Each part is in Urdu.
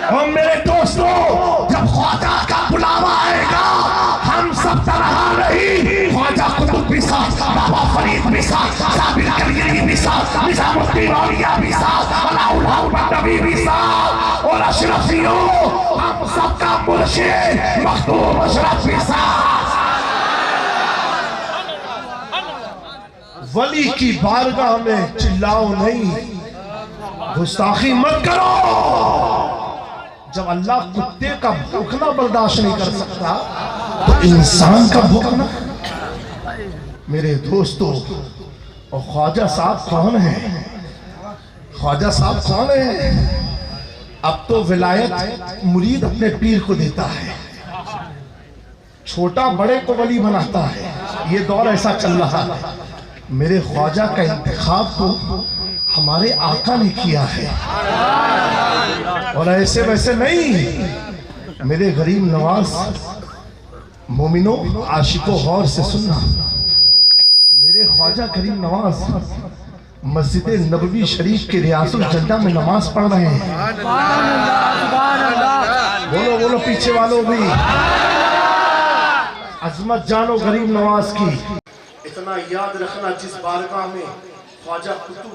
اور میرے دوستو جب خواجہ کا بلاوا آئے گا ہم سب تنہا نہیں، خواجہ قطب بھی ساتھ، بابا فرید بھی ساتھ، صابر کلیری بھی ساتھ، نظام الدین اولیاء بھی ساتھ، علاء الحق بندوی بھی ساتھ، اور اشرفیوں ہم سب کا مرشد مخدوم اشرف بھی ساتھ۔ ولی کی بارگاہ میں چلاؤ نہیں، گستاخی مت کرو۔ جب اللہ کتے کا بھوکنا برداشت نہیں کر سکتا تو انسان کا بھوکنا۔ میرے دوستو، اور خواجہ صاحب کون ہیں؟ خواجہ صاحب کون ہیں؟ اب تو ولایت مرید اپنے پیر کو دیتا ہے، چھوٹا بڑے کو ولی بناتا ہے، یہ دور ایسا چل رہا ہے۔ میرے خواجہ کا انتخاب تو ہمارے آقا نے کیا ہے، اور ایسے ویسے نہیں۔ میرے غریب نواز مومنوں، عاشقوں، غور سے سننا، میرے خواجہ غریب نواز مسجد نبوی شریف کے ریاض الجنہ میں نماز پڑھ رہے ہیں۔ بولو بولو پیچھے والوں بھی، عظمت جانو غریب نواز کی۔ اتنا یاد رکھنا، جس بارگاہ میں خواجہ قطب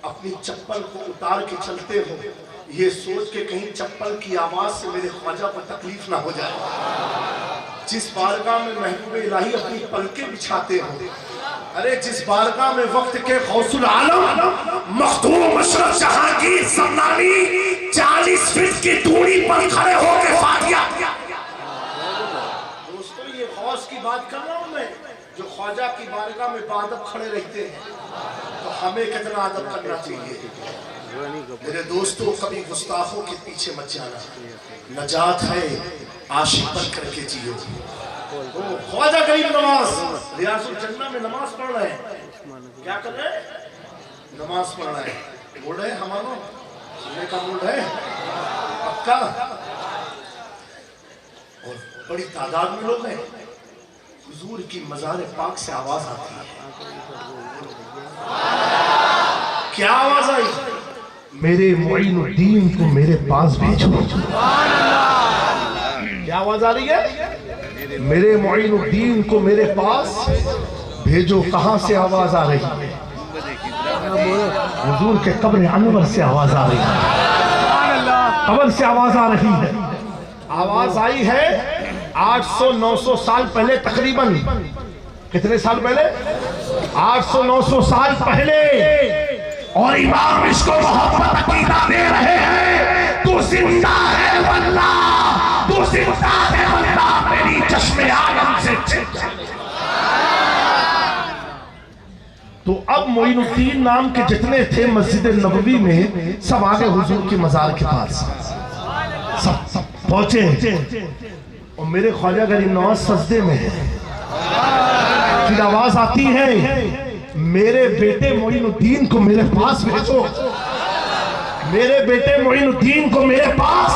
اپنی چپل کو اتار کے چلتے ہو، یہ سوچ کے کہیں چپل کی آواز سے میرے خواجہ کو تکلیف نہ ہو جائے۔ جس بارگاہ میں محبوب الہی اپنی پلکیں بچھاتے ہو، ارے جس بارگاہ میں وقت کے غوث العالم مخدوم اشرف جہانگیر سمنانی 40 فٹ کی دوری پر کھڑے ہو کے فاتحہ۔ دوستو یہ غوث کی بات کر رہا ہوں میں، جو خواجہ کی بارگاہ میں بادب کھڑے رہتے ہیں، تو ہمیں کتنا ادب کرنا چاہیے۔ میرے دوستو، کبھی گستاخوں کے پیچھے مت جانا، نجات ہے عاشق بن کر کے جیو۔ خواجہ غریب نواز ریاض الجنہ میں نماز پڑھ رہے ہیں، کیا کر رہے ہیں؟ نماز پڑھ رہے ہیں۔ موڈ ہے ہمارا، سننے کا موڈ ہے پکا، اور بڑی تعداد میں لوگ ہیں۔ حضور کی مزار پاک سے آواز آتی ہے، کیا آواز آئی؟ میرے معین الدین کو میرے پاس بھیجو۔ کیا آواز آ رہی ہے؟ میرے معین الدین کو میرے پاس بھیجو۔ کہاں سے آواز آ رہی ہے؟ حضور کے قبر انور سے آواز آ رہی ہے، قبر سے آواز آ رہی ہے۔ آواز آئی ہے 800-900 سال پہلے، تقریباً کتنے سال پہلے؟ 800-900 سال پہلے، اور امام اس کو محبت عقیدہ دے رہے ہیں، تو زندہ ہے واللہ، تو زندہ ہے واللہ، میری چشم عالم سے چھپ جائے۔ تو اب معین الدین نام کے جتنے تھے مسجد نبوی میں، سب آگے حضور کی مزار کے پاس سب پہنچے، اور میرے خواجہ غریب نواز سجدے میں ہے۔ پھر آواز آتی ہے، میرے بیٹے معین الدین کو میرے پاس بھیجو، میرے بیٹے معین الدین کو میرے پاس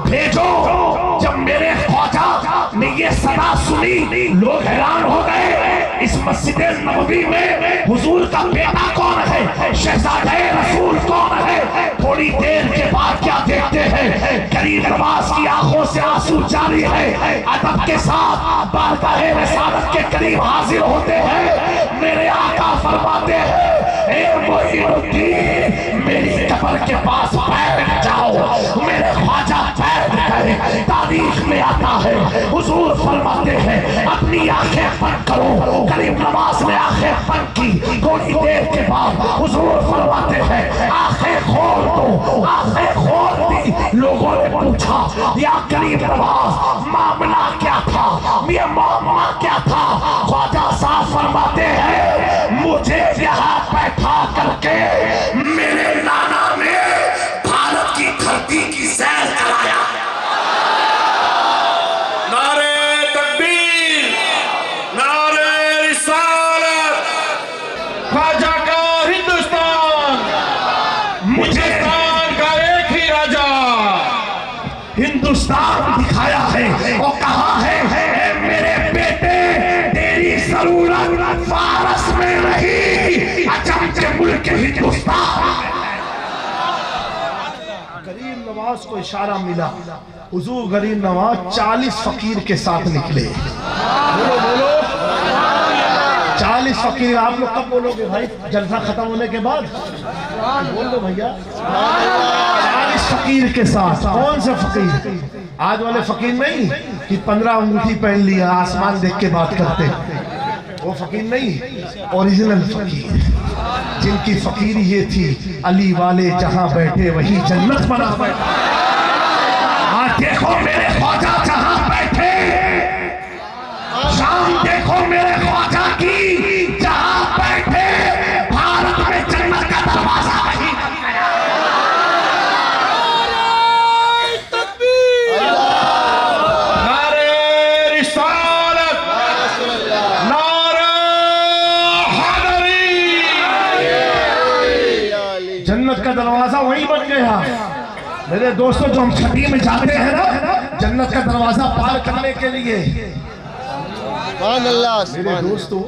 بھیجو۔ جب میرے خواجہ نے یہ صدا سنی، لوگ حیران ہو گئے، اس مسجد نبوی میں حضور کا بیٹا کون ہے، شہزادہ رسول کون ہے؟ تھوڑی دیر کے بعد کیا دیکھتے ہیں؟ غریب نواز کی آنکھوں سے آنسو جاری ہے، ادب کے ساتھ بارگاہ رسالت کے قریب حاضر ہوتے ہیں۔ میرے آقا فرماتے ہیں، اے معین الدین، میری قبر کے پاس بیٹھ جاؤ۔ میرے خواجہ بیٹھ گئے۔ تاریخ میں آتا ہے، حضور فرماتے ہیں اپنی آنکھیں بند کرو۔ غریب نواز نے آنکھیں بند کی، تھوڑی دیر کے بعد حضور فرماتے ہیں آنکھیں کھول دو۔ آنکھیں کھول دی۔ لوگوں نے پوچھا، یا غریب نواز معاملہ کیا تھا، یہ معاملہ کیا تھا؟ خواجہ صاحب فرماتے ہیں مجھے یہاں بیٹھا کر کے میرے نانا نے بھارت کی دھرتی کی سیر کرایا۔ نعرہ تکبیر، نعرہ رسالت، خواجہ کا ہندوستان، مجھے ہندوستان کا ایک ہی راجہ، ہندوستان دکھایا ہے اور کہا ہے اے میرے بیٹے، تیری ضرورت فارس میں نہیں، عجم کے ملک ہندوستان۔ غریب نواز نواز کو اشارہ ملا، حضور غریب نواز 40 فقیر کے ساتھ نکلے. بولو بولو 40 فقیر. آپ لوگ کب بولو گے بھائی؟ جلسہ ختم ہونے کے بعد بول دو بھیا. 40 فقیر کے ساتھ. کون سے فقیر؟ آج والے فقیر نہیں کہ 15 انگوٹھی پہن لیا آسمان دیکھ کے بات کرتے، وہ فقیر نہیں، اوریجنل فقیر جن کی فقیری یہ تھی علی والے جہاں بیٹھے وہی جنت بنا بیٹھے. آج دیکھو میرے خواجہ جہاں بیٹھے، شام دیکھو میرے خواجہ کی جہاں بیٹھے، بھارت میں جنت کا دروازہ وہی. جنت کا دروازہ وہی بن گیا. میرے دوستوں جو ہم چھٹی میں جاتے ہیں نا جنت کا دروازہ پار کرنے کے لیے، میرے دوستوں